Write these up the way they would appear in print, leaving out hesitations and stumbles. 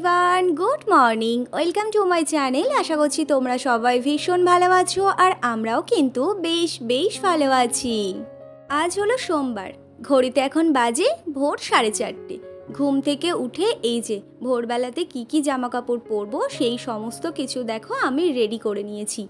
Everyone, good morning. Welcome to my channel. আশা করছি তোমরা সবাই ভীষণ ভালো আছো আর আমরাও কিন্তু বেশ বেশ ভালো আছি। আজ হলো সোমবার, ঘড়িতে এখন বাজে ভোর 4:30। ঘুম থেকে উঠে এই যে ভোরবেলাতে কি জামা কাপড় পরবো সেই সমস্ত কিছু দেখো আমি রেডি করে নিয়েছি।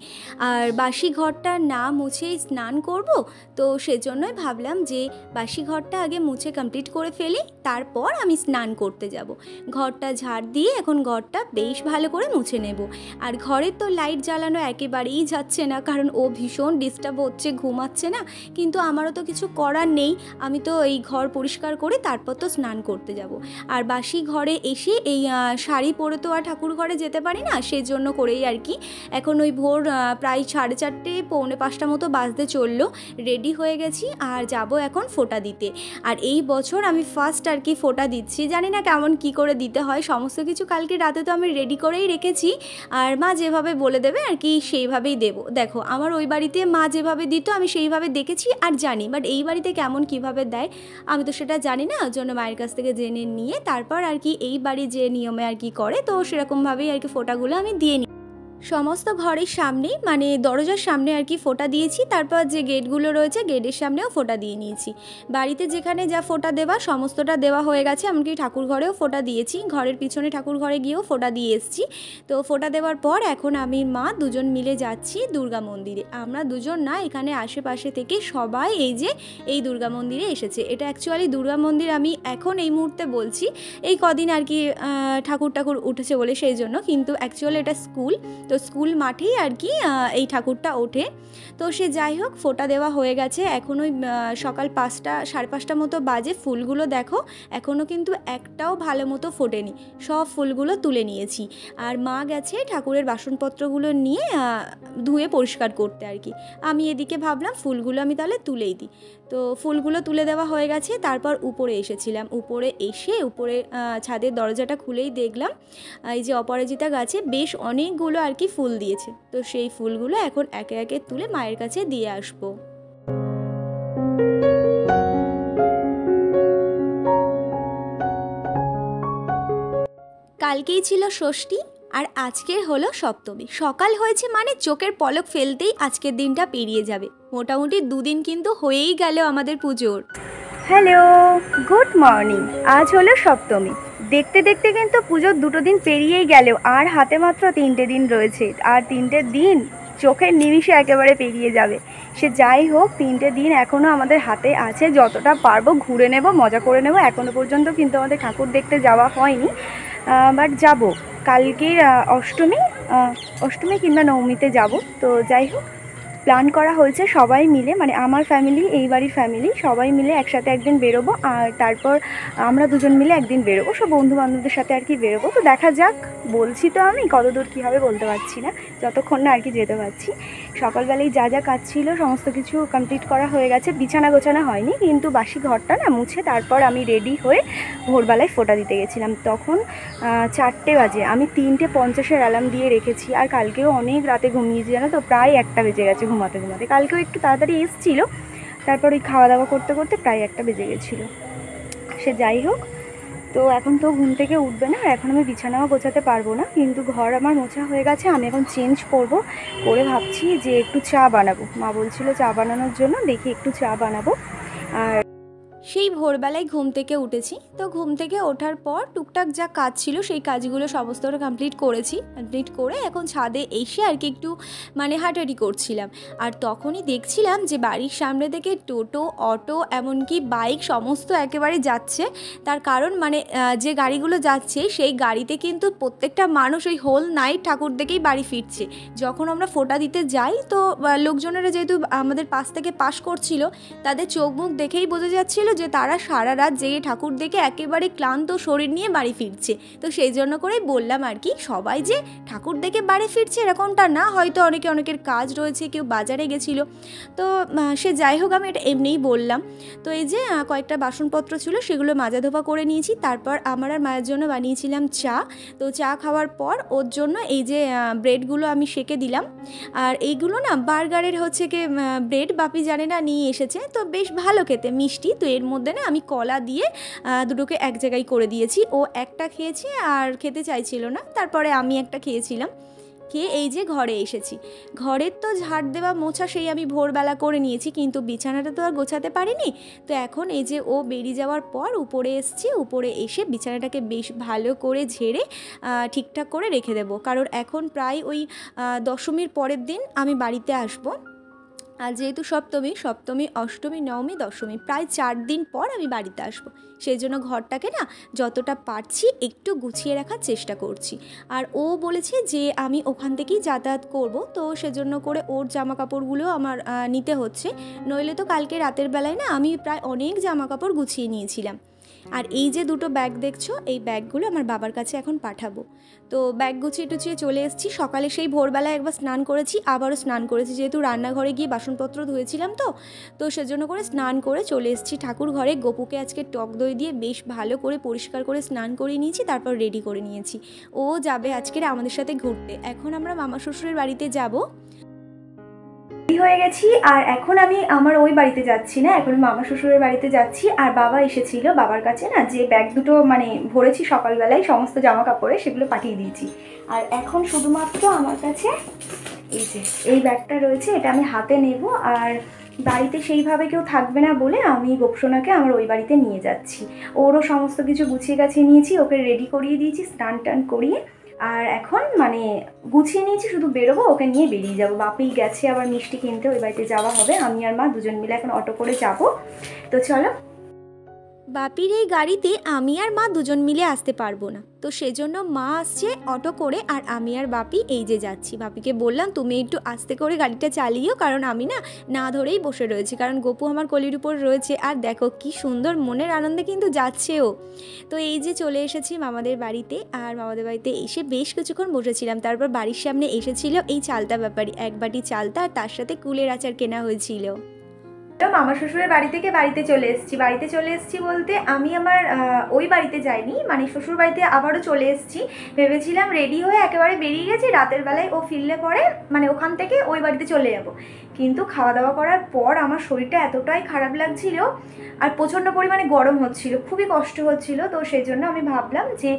আর বাসি ঘরটা না মুছে স্নান করব, তো সেজন্যই ভাবলাম যে বাসি ঘরটা আগে মুছে কমপ্লিট করে ফেলি, তারপর আমি স্নান করতে যাব। ঘরটা ঝাড় দিয়ে এখন ঘরটা বেশ ভালো করে মুছে নেব। আর ঘরের তো লাইট জ্বালানো একেবারেই যাচ্ছে না, কারণ ও ভীষণ ডিস্টার্ব হচ্ছে, ঘুমাচ্ছে না। কিন্তু আমারও তো কিছু করার নেই, আমি তো এই ঘর পরিষ্কার করে তারপর তো স্নান করতে যাব। আর বাসি ঘরে এসে এই শাড়ি পরে তো আর ঠাকুর ঘরে যেতে পারি না, সেই জন্য করেই আর কি এখন ওই ভোর প্রায় 4:30 পৌনে 5টা মতো বাজতে চললো, রেডি হয়ে গেছি আর যাব এখন ফোঁটা দিতে। আর এই বছর আমি ফার্স্ট আর কি ফোঁটা দিচ্ছি, জানি না কেমন কি করে দিতে হয়। সমস্ত কিছু কালকে রাতে তো আমি রেডি করেই রেখেছি, আর মা যেভাবে বলে দেবে আর কি সেইভাবেই দেবো। দেখো আমার ওই বাড়িতে মা যেভাবে দিত আমি সেইভাবে দেখেছি আর জানি, বাট এই বাড়িতে কেমন কিভাবে দেয় আমি তো সেটা জানি না। ওর জন্য মায়ের কাছ থেকে জেনে নিয়ে তারপর আর কি এই বাড়ি যে নিয়মে আর কি করে, তো সেরকমভাবেই আর কি ফোঁটাগুলো আমি দিয়ে নিই। সমস্ত ঘরের সামনে মানে দরজার সামনে আর কি ফোঁটা দিয়েছি, তারপর যে গেটগুলো রয়েছে গেটের সামনেও ফোঁটা দিয়ে নিয়েছি। বাড়িতে যেখানে যা ফোঁটা দেওয়া সমস্তটা দেওয়া হয়ে গেছে, এমনকি ঠাকুর ঘরেও ফোঁটা দিয়েছি, ঘরের পিছনে ঠাকুর ঘরে গিয়েও ফোঁটা দিয়ে এসেছি। তো ফোঁটা দেওয়ার পর এখন আমি মা দুজন মিলে যাচ্ছি দুর্গা মন্দিরে। আমরা দুজন না, এখানে আশেপাশে থেকে সবাই এই যে এই দুর্গা মন্দিরে এসেছে। এটা অ্যাকচুয়ালি দুর্গা মন্দির আমি এখন এই মুহূর্তে বলছি, এই কদিন আর কি ঠাকুর উঠেছে বলে সেই জন্য, কিন্তু অ্যাকচুয়ালি এটা স্কুল, তো স্কুল মাঠেই আর কি এই ঠাকুরটা ওঠে। তো সে যাই হোক, ফোঁটা দেওয়া হয়ে গেছে। এখন ওই সকাল 5টা 5:30 মতো বাজে। ফুলগুলো দেখো এখনও কিন্তু একটাও ভালো মতো ফোটেনি, সব ফুলগুলো তুলে নিয়েছি। আর মা গেছে ঠাকুরের বাসনপত্রগুলো নিয়ে ধুয়ে পরিষ্কার করতে আর কি। আমি এদিকে ভাবলাম ফুলগুলো আমি তাহলে তুলেই দিই। তো ফুলগুলো তুলে দেওয়া হয়ে গেছে, তারপর উপরে এসেছিলাম। উপরে এসে ছাদের দরজাটা খুলেই দেখলাম এই যে অপরাজিতা গাছে বেশ অনেকগুলো আর কি ফুল দিয়েছে। তো সেই ফুলগুলো এখন একে একে তুলে মায়ের কাছে দিয়ে আসবো। কালকেই ছিল ষষ্ঠী আর আজকের হলো সপ্তমী। সকাল হয়েছে মানে চোখের পলক ফেলতেই আজকের দিনটা পেরিয়ে যাবে। মোটামুটি 2 দিন কিন্তু হয়েই গেল আমাদের পুজোর। Hello, good morning. আজ হলো সপ্তমী। দেখতে দেখতে কিন্তু পুজোর 2 দিন পেরিয়েই গেল, আর হাতে মাত্র 3টে দিন রয়েছে। আর 3টে দিন চোখের নিমিষে একেবারে পেরিয়ে যাবে। সে যাই হোক, 3টে দিন এখনও আমাদের হাতে আছে, যতটা পারবো ঘুরে নেব, মজা করে নেব। এখনও পর্যন্ত কিন্তু আমাদের ঠাকুর দেখতে যাওয়া হয়নি, বাট যাব কালকের অষ্টমী কিংবা নবমীতে যাব। তো যাই হোক, প্ল্যান করা হয়েছে সবাই মিলে, মানে আমার ফ্যামিলি, এই বাড়ির ফ্যামিলি সবাই মিলে একসাথে একদিন বেরোবো। আর তারপর আমরা দুজন মিলে একদিন বেরোবো, সব বন্ধু বান্ধবদের সাথে আর কি বেরোবো। তো দেখা যাক, বলছি তো আমি কতদূর কী হবে বলতে পারছি না, যতক্ষণ না আর কি যেতে পারছি। সকালবেলায় যা যা কাজ ছিল সমস্ত কিছু কমপ্লিট করা হয়ে গেছে। বিছানা গোছানো হয়নি, কিন্তু বাসি ঘরটা না মুছে তারপর আমি রেডি হয়ে ভোরবেলায় ফোঁটা দিতে গেছিলাম। তখন 4টে বাজে। আমি 3:50 অ্যালার্ম দিয়ে রেখেছি। আর কালকেও অনেক রাতে ঘুমিয়েছি জানো তো, প্রায় 1টা বেজে গেছে ঘুমাতে ঘুমাতে। কালকেও একটু তাড়াতাড়ি এসেছিলো, তারপর ওই খাওয়া দাওয়া করতে করতে প্রায় 1টা বেজে গেছিলো। সে যাই হোক, তো এখন তো ঘুম থেকে উঠবে না, এখন আমি বিছানাও গোছাতে পারবো না। কিন্তু ঘর আমার মোছা হয়ে গেছে, আমি এখন চেঞ্জ করে ভাবছি যে একটু চা বানাবো। মা বলছিল চা বানানোর জন্য, দেখি একটু চা বানাবো। আর সেই ভোরবেলায় ঘুম থেকে উঠেছি। তো ঘুম থেকে ওঠার পর টুকটাক যা কাজ ছিল সেই কাজগুলো সমস্তটা কমপ্লিট করে এখন ছাদে এসে আর কি একটু মানে হাঁটাহাঁটি করছিলাম। আর তখনই দেখছিলাম যে বাড়ির সামনে থেকে টোটো, অটো, এমনকি বাইক সমস্ত একেবারে যাচ্ছে। তার কারণ মানে যে গাড়িগুলো যাচ্ছে সেই গাড়িতে কিন্তু প্রত্যেকটা মানুষ ওই হোল নাইট ঠাকুর দেখেই বাড়ি ফিরছে। যখন আমরা ফোঁটা দিতে যাই, তো লোকজনেরা যেহেতু আমাদের পাশ থেকে পাস করছিল, তাদের চোখ মুখ দেখেই বোঝা যাচ্ছিল যে তারা সারা রাত জেগে ঠাকুর দেখে একেবারে ক্লান্ত শরীর নিয়ে বাড়ি ফিরছে। তো সেই জন্য করেই বললাম আর কি, সবাই যে ঠাকুর দেখে বাড়ি ফিরছে এরকমটা না, হয়তো অনেকের কাজ রয়েছে, কেউ বাজারে গেছিলো। তো সে যাই হোক, আমি এটা এমনিই বললাম। তো এই যে কয়েকটা বাসনপত্র ছিল সেগুলো মাজা ধোপা করে নিয়েছি। তারপর আমার আর মায়ের জন্য বানিয়েছিলাম চা। তো চা খাওয়ার পর ওর জন্য এই যে ব্রেডগুলো আমি সেঁকে দিলাম। আর এইগুলো না বার্গারের হচ্ছে কি ব্রেড, বাপি জানে না নিয়ে এসেছে, তো বেশ ভালো খেতে, মিষ্টি। তো এর মধ্যে না আমি কলা দিয়ে দুটোকে এক জায়গায় করে দিয়েছি। ও একটা খেয়েছে আর খেতে চাইছিল না, তারপরে আমি একটা খেয়েছিলাম। খেয়ে এই যে ঘরে এসেছি। ঘরের তো ঝাড় দেওয়া মোছা সেই আমি ভোরবেলা করে নিয়েছি, কিন্তু বিছানাটা তো আর গোছাতে পারিনি। তো এখন এই যে ও বেরিয়ে যাওয়ার পর উপরে এসেছি, উপরে এসে বিছানাটাকে বেশ ভালো করে ঝেড়ে ঠিকঠাক করে রেখে দেবো, কারণ এখন প্রায় ওই দশমীর পরের দিন আমি বাড়িতে আসবো। আর যেহেতু সপ্তমী অষ্টমী নবমী দশমী প্রায় 4 দিন পর আমি বাড়িতে আসবো, সেই জন্য ঘরটাকে না যতটা পারছি একটু গুছিয়ে রাখার চেষ্টা করছি। আর ও বলেছে যে আমি ওখান থেকেই যাতায়াত করব, তো সেজন্য করে ওর জামা কাপড়গুলো আমার নিতে হচ্ছে, নইলে তো কালকে রাতের বেলায় না আমি প্রায় অনেক জামা কাপড় গুছিয়ে নিয়েছিলাম। আর এই যে দুটো ব্যাগ দেখছো, এই ব্যাগগুলো আমার বাবার কাছে এখন পাঠাবো। তো ব্যাগ গুছিয়ে টুছিয়ে চলে এসেছি। সকালে সেই ভোরবেলায় একবার স্নান করেছি, আবারও স্নান করেছি, যেহেতু রান্নাঘরে গিয়ে বাসনপত্র ধুয়েছিলাম তো সেজন্য করে স্নান করে চলে এসেছি ঠাকুর ঘরে। গোপুকে আজকে টক দই দিয়ে বেশ ভালো করে পরিষ্কার করে স্নান করে নিয়েছি, তারপর রেডি করে নিয়েছি। ও যাবে আজকের আমাদের সাথে ঘুরতে। এখন আমরা মামা শ্বশুরের বাড়িতে যাব। হয়ে গেছি আর এখন আমি আমার ওই বাড়িতে যাচ্ছি না, এখন মামা শ্বশুরের বাড়িতে যাচ্ছি। আর বাবা এসেছিল, বাবার কাছে না যে ব্যাগ দুটো মানে ভরেছি সকালবেলায় সমস্ত জামা কাপড়ে, সেগুলো পাঠিয়ে দিয়েছি। আর এখন শুধুমাত্র আমার কাছে এই যে এই ব্যাগটা রয়েছে, এটা আমি হাতে নেব। আর বাড়িতে সেইভাবে কেউ থাকবে না বলে আমি গোপসোনাকে আমার ওই বাড়িতে নিয়ে যাচ্ছি। ওরও সমস্ত কিছু গুছিয়ে গাছিয়ে নিয়েছি, ওকে রেডি করিয়ে দিয়েছি স্নান টান করিয়ে। আর এখন মানে গুছিয়ে নিয়েছি, শুধু বেরোবো, ওকে নিয়ে বেরিয়ে যাবো। বাপি গেছে আবার মিষ্টি কিনতে, ওই বাড়িতে যাওয়া হবে। আমি আর মা দুজন মিলে এখন অটো করে যাব। তো চলো। বাপির এই গাড়িতে আমি আর মা দুজন মিলে আসতে পারবো না, তো সেজন্য মা আসছে অটো করে আর আমি আর বাপি এই যে যাচ্ছি। বাপিকে বললাম তুমি একটু আস্তে করে গাড়িটা চালিও, কারণ আমি না ধরেই বসে রয়েছি, কারণ গোপু আমার কোলের উপর রয়েছে। আর দেখো কি সুন্দর মনের আনন্দে কিন্তু যাচ্ছেও। তো এই যে চলে এসেছি মামাদের বাড়িতে। আর মামাদের বাড়িতে এসে বেশ কিছুক্ষণ বসেছিলাম, তারপর বাড়ির সামনে এসেছিল এই চালতা ব্যাপারী, 1 বাটি চালতা আর তার সাথে কুলের আচার কেনা হয়েছিল। মামা শ্বশুরের বাড়ি থেকে বাড়িতে চলে এসেছি বলতে আমি আমার ওই বাড়িতে যাইনি, মানে শ্বশুর বাড়িতে আবারও চলে এসেছি। ভেবেছিলাম রেডি হয়ে একেবারে বেরিয়ে গেছি, রাতের বেলায় ও ফিরলে পরে মানে ওখান থেকে ওই বাড়িতে চলে যাব। কিন্তু খাওয়া দাওয়া করার পর আমার শরীরটা এতটাই খারাপ লাগছিল আর প্রচণ্ড পরিমাণে গরম হচ্ছিল, খুবই কষ্ট হচ্ছিল। তো সেই জন্য আমি ভাবলাম যে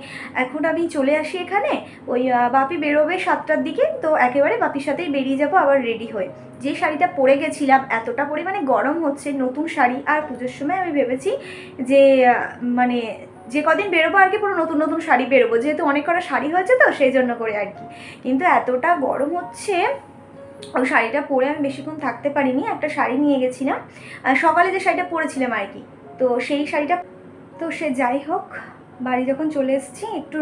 এখন আমি চলে আসি এখানে, ওই বাপি বেরোবে 7টার দিকে, তো একেবারে বাপির সাথেই বেরিয়ে যাব আবার রেডি হয়ে। যে শাড়িটা পরে গেছিলাম, এতটা পরিমাণে গরম হচ্ছে, নতুন শাড়ি। আর পুজোর সময় আমি ভেবেছি যে মানে যে কদিন বেরোবো আর কি পুরো নতুন নতুন শাড়ি বেরোবো, যেহেতু অনেক কটা শাড়ি হয়েছে তো সেই জন্য করে আর কি। কিন্তু এতটা গরম হচ্ছে, ওই শাড়িটা পরে আমি বেশিক্ষণ থাকতে পারিনি। একটা শাড়ি নিয়ে গেছিলাম সকালে, যে শাড়িটা পরেছিলাম আর কি, তো সেই শাড়িটা। তো সে যাই হোক, বাড়ি যখন চলে এসেছি একটু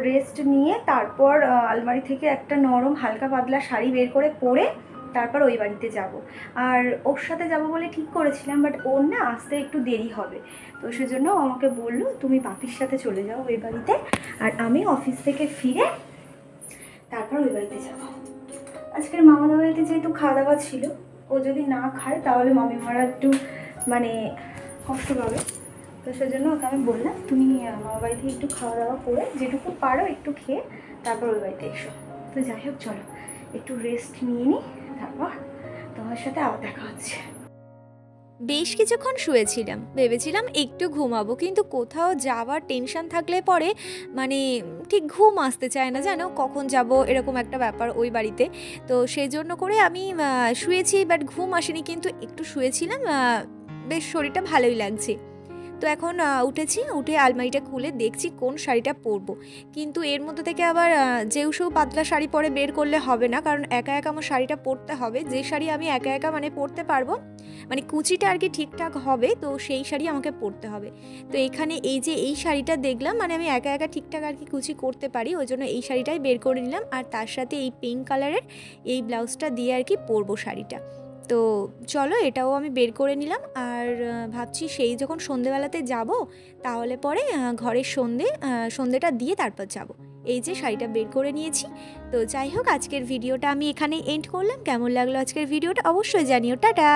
রেস্ট নিয়ে তারপর আলমারি থেকে একটা নরম হালকা পাতলা শাড়ি বের করে পরে তারপর ওই বাড়িতে যাব। আর ওর সাথে যাব বলে ঠিক করেছিলাম, বাট ওর না আসতে একটু দেরি হবে। তো সেজন্য আমাকে বললো তুমি বাপির সাথে চলে যাও ওই বাড়িতে, আর আমি অফিস থেকে ফিরে তারপর ওই বাড়িতে যাব। আজকের মামাদের বাড়িতে যেহেতু খাওয়া দাওয়া ছিল, ও যদি না খায় তাহলে মামিমারা একটু মানে কষ্ট পাবে। তো সেজন্য ওকে আমি বললাম তুমি মামা বাড়ি থেকে একটু খাওয়া দাওয়া করে যেটুকু পারো একটু খেয়ে তারপর ওই বাড়িতে এসো। তো যাই হোক চলো একটু রেস্ট নিয়ে নিই, তারপর তোমার সাথে আবার দেখা হচ্ছে। বেশ কিছুক্ষণ শুয়েছিলাম, ভেবেছিলাম একটু ঘুমাবো, কিন্তু কোথাও যাওয়ার টেনশন থাকলে পরে মানে ঠিক ঘুম আসতে চায় না, জানো কখন যাব এরকম একটা ব্যাপার ওই বাড়িতে। তো সেই জন্য করে আমি শুয়েছি, বাট ঘুম আসেনি, কিন্তু একটু শুয়েছিলাম, বেশ শরীরটা ভালোই লাগছে। তো এখন উঠে আলমারিটা খুলে দেখছি কোন শাড়িটা পরবো, কিন্তু এর মধ্যে থেকে আবার যেউ পাতলা শাড়ি পরে বের করলে হবে না, কারণ একা একা আমার শাড়িটা পরতে হবে। যে শাড়ি আমি একা একা মানে পরতে পারবো, মানে কুচিটা আর কি ঠিকঠাক হবে, তো সেই শাড়ি আমাকে পরতে হবে। তো এখানে এই যে এই শাড়িটা দেখলাম, মানে আমি একা একা ঠিকঠাক আর কি কুচি করতে পারি, ওই জন্য এই শাড়িটাই বের করে নিলাম। আর তার সাথে এই পিঙ্ক কালারের এই ব্লাউজটা দিয়ে আর কি পরবো শাড়িটা। তো চলো এটাও আমি বের করে নিলাম। আর ভাবছি সেই যখন সন্ধেবেলাতে যাব তাহলে পরে ঘরের সন্ধেটা দিয়ে তারপর যাব। এই যে শাড়িটা বের করে নিয়েছি। তো যাই হোক, আজকের ভিডিওটা আমি এখানে এন্ড করলাম। কেমন লাগলো আজকের ভিডিওটা অবশ্যই জানিও। টাটা।